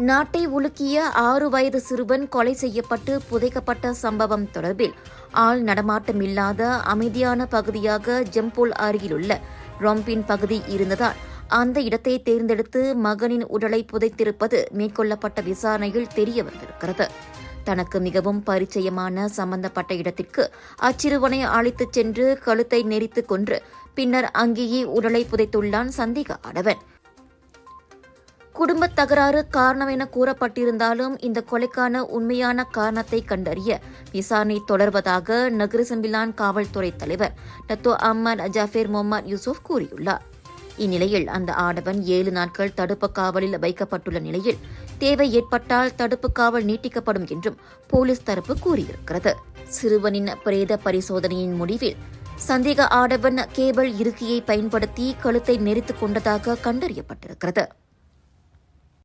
நாட்டை உலுக்கிய 6 வயது சிறுவன் கொலை செய்யப்பட்டு புதைக்கப்பட்ட சம்பவம் தொடர்பில் ஆள் நடமாட்டமில்லாத அமைதியான பகுதியாக ஜம்போல் அருகிலுள்ள ரொம்பின் பகுதி இருந்ததால் அந்த இடத்தை தேர்ந்தெடுத்து மகனின் உடலை புதைத்திருப்பது மேற்கொள்ளப்பட்ட விசாரணையில் தெரிய வந்திருக்கிறது. தனக்கு மிகவும் பரிச்சயமான சம்பந்தப்பட்ட இடத்திற்கு அச்சிறுவனை அழைத்துச் சென்று கழுத்தை நெரித்துக் கொன்று பின்னர் அங்கேயே உடலை புதைத்துள்ளான் சந்தேக ஆடவன். குடும்பத் தகராறு காரணம் என கூறப்பட்டிருந்தாலும் இந்த கொலைக்கான உண்மையான காரணத்தை கண்டறிய விசாரணை தொடர்வதாக நகர செம்பிலான் காவல்துறை தலைவர் டத்தோ அஹ்மத் ஜாஃபர் முகமது யூசுப் கூறியுள்ளார். இந்நிலையில் அந்த ஆடவன் 7 நாட்கள் தடுப்பு காவலில் வைக்கப்பட்டுள்ள நிலையில் தேவை ஏற்பட்டால் தடுப்பு காவல் நீட்டிக்கப்படும் என்றும் போலீஸ் தரப்பு கூறியிருக்கிறது. சிறுவனின் பிரேத பரிசோதனையின் முடிவில் சந்தேக ஆடவன் கேபிள் இறுக்கியை பயன்படுத்தி கழுத்தை நெரித்துக் கொண்டதாக கண்டறியப்பட்டிருக்கிறது.